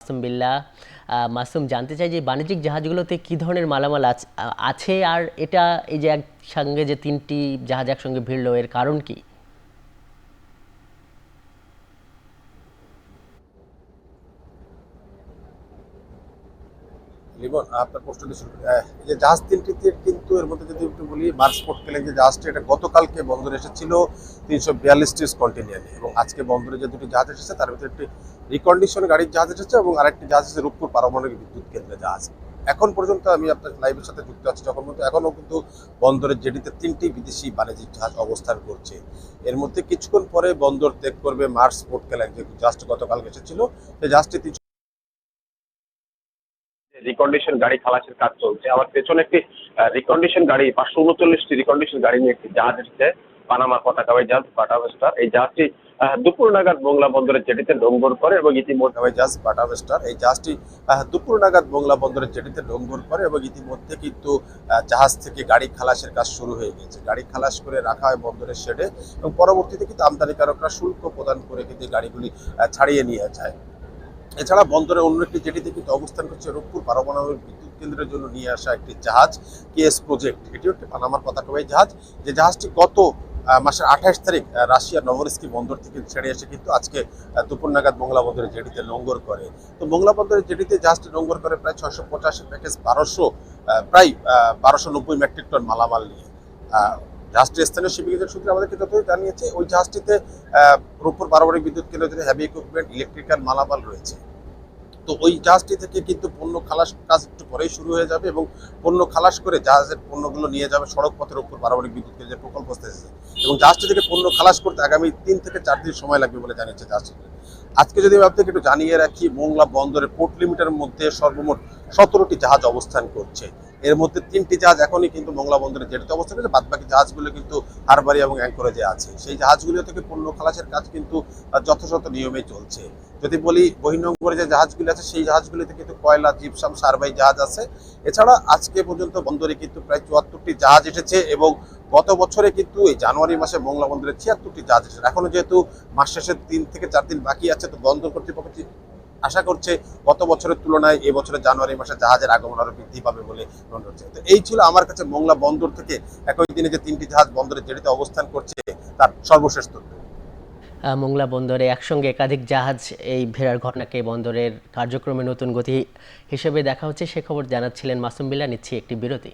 মাসুম বিল্লাহ। মাসুম, জানতে চাই যে বাণিজ্যিক জাহাজগুলোতে কি ধরনের মালামাল আছে, আর এটা এই যে একসঙ্গে যে তিনটি জাহাজ একসঙ্গে ভিড়লো, এর কারণ কি? লিমন, আপনার প্রশ্নটি শুরু করি। এই যে জাহাজ তিনটিতে কিন্তু এর মধ্যে যদি একটু বলি, মার্স পোর্ট কেলেন যে জাহাজটি, এটা গতকালকে বন্দরে এসেছিল 342টি কন্টেনার নিয়ে, এবং আজকে বন্দরে যে দুটি জাহাজ এসেছে তার ভিতরে একটি রিকন্ডিশন গাড়ির জাহাজ এসেছে এবং আরেকটি জাহাজ এসেছে রূপপুর পারমাণবিক বিদ্যুৎ কেন্দ্রের জাহাজ। এখন পর্যন্ত আমি আপনার লাইভের সাথে যুক্ত আছি যখন মধ্যে এখনো কিন্তু বন্দরের জেটিতে তিনটি বিদেশি বাণিজ্যিক জাহাজ অবস্থান করছে। এর মধ্যে কিছুক্ষণ পরে বন্দর ত্যাগ করবে মার্স পোর্ট কেলেন যে জাহাজটি গতকালকে এসেছিল। সেই জাহাজটি রিকন্ডিশন গাড়ি খালাসের কাজ চলছে। আমার পেছনে একটি রিকন্ডিশন গাড়ি, 539টি রিকন্ডিশন গাড়ি নিয়ে একটি জাহাজ এসেছে, পানামা পতাকাবাহী জাহাজ বাটা ভেস্টার। এই জাহাজটি দুপুর নাগাদ মোংলা বন্দরের জেটিতে নোঙর করে এবং ইতিমধ্যে জাহাজ বাটা ভেস্টার, এই জাহাজটি দুপুর নাগাদ মোংলা বন্দরের জেটিতে নোঙর করে এবং ইতিমধ্যে কিন্তু জাহাজ থেকে গাড়ি খালাসের কাজ শুরু হয়ে গেছে। গাড়ি খালাস করে রাখা হয় বন্দরের শেডে এবং পরবর্তীতে কিন্তু আমদানিকারকরা শুল্ক প্রদান করে কিন্তু গাড়িগুলি ছাড়িয়ে নিয়ে যায়। এছাড়া বন্দরে অন্য একটি জেটিতে কিন্তু অবস্থান করছে রূপপুর পারমাণবিক বিদ্যুৎ কেন্দ্রের জন্য নিয়ে আসা একটি জাহাজ, কেএস প্রজেক্ট। এটিও একটি পানামার পতাকাবাহী জাহাজ, যে জাহাজটি গত মাসের 28 তারিখ রাশিয়ার নভরস্কি বন্দর থেকে ছেড়ে এসে কিন্তু আজকে দুপুর নাগাদ মোংলা বন্দরের জেটিতে নোঙর করে। তো মোংলা বন্দরের জেটিতে জাহাজটি নোঙর করে প্রায় 685 প্যাকেজ 1290 মেট্রিক টন মালামাল নিয়ে। জাহাজটি স্থানীয় শিপিং এজেন্ট সূত্রে আমাদেরকে যতই জানিয়েছে, ওই জাহাজটিতে রূপপুর পারমাণবিক বিদ্যুৎ কেন্দ্রের হেভি ইকুইপমেন্ট, ইলেকট্রিক্যাল মালামাল রয়েছে। তো ওই জাহাজটি থেকে কিন্তু পণ্য খালাস কাজ একটু পরেই শুরু হয়ে যাবে এবং পণ্য খালাস করে জাহাজের পণ্যগুলো নিয়ে যাবে সড়ক পথের উপর পারমাণবিক বিদ্যুৎ কেন্দ্রের প্রকল্প এসেছে, এবং জাহাজটি থেকে পণ্য খালাস করতে আগামী 3 থেকে 4 দিন সময় লাগবে বলে জানিয়েছে জাহাজটি। আজকে যদি আমি আপনাকে একটু জানিয়ে রাখি, মোংলা বন্দরের পোর্ট লিমিটের মধ্যে সর্বমোট 17টি জাহাজ অবস্থান করছে। এর মধ্যে 3টি জাহাজ এখনই কিন্তু মোংলা বন্দরে জেটিতে অবস্থান করছে, বাদ বাকি জাহাজগুলো কিন্তু হারবারি এবং অ্যাঙ্করেজে আছে। সেই জাহাজগুলো থেকে পণ্য খালাসের কাজ কিন্তু যথাযথ নিয়মে চলছে। যদি বলি বহির্নোঙরে যে জাহাজগুলি আছে, সেই জাহাজগুলিতে কিন্তু কয়লা, জিপসাম, সারবাই জাহাজ আছে। এছাড়া আজকে পর্যন্ত বন্দরে কিন্তু প্রায় 74টি জাহাজ এসেছে এবং গত বছরে কিন্তু এই জানুয়ারি মাসে মোংলা বন্দরে 76টি জাহাজ এসেছে। এখনো যেহেতু মাস শেষের 3 থেকে 4 দিন বাকি আছে, তো বন্দর কর্তৃপক্ষ আশা করছে গত বছরের তুলনায় এবছরের জানুয়ারি মাসে জাহাজের আগমন আরো বৃদ্ধি পাবে বলে মনে হচ্ছে। তো এই ছিল আমার কাছে মোংলা বন্দর থেকে একই দিনে যে 3টি জাহাজ বন্দরের জেটিতে অবস্থান করছে তার সর্বশেষ তথ্য। মোংলা বন্দরে একসঙ্গে একাধিক জাহাজ এই ভেড়ার ঘটনাকে বন্দরের কার্যক্রমে নতুন গতি হিসেবে দেখা হচ্ছে, সে খবর জানাচ্ছিলেন মাসুম বিল্লাহ। নিচ্ছি একটি বিরতি।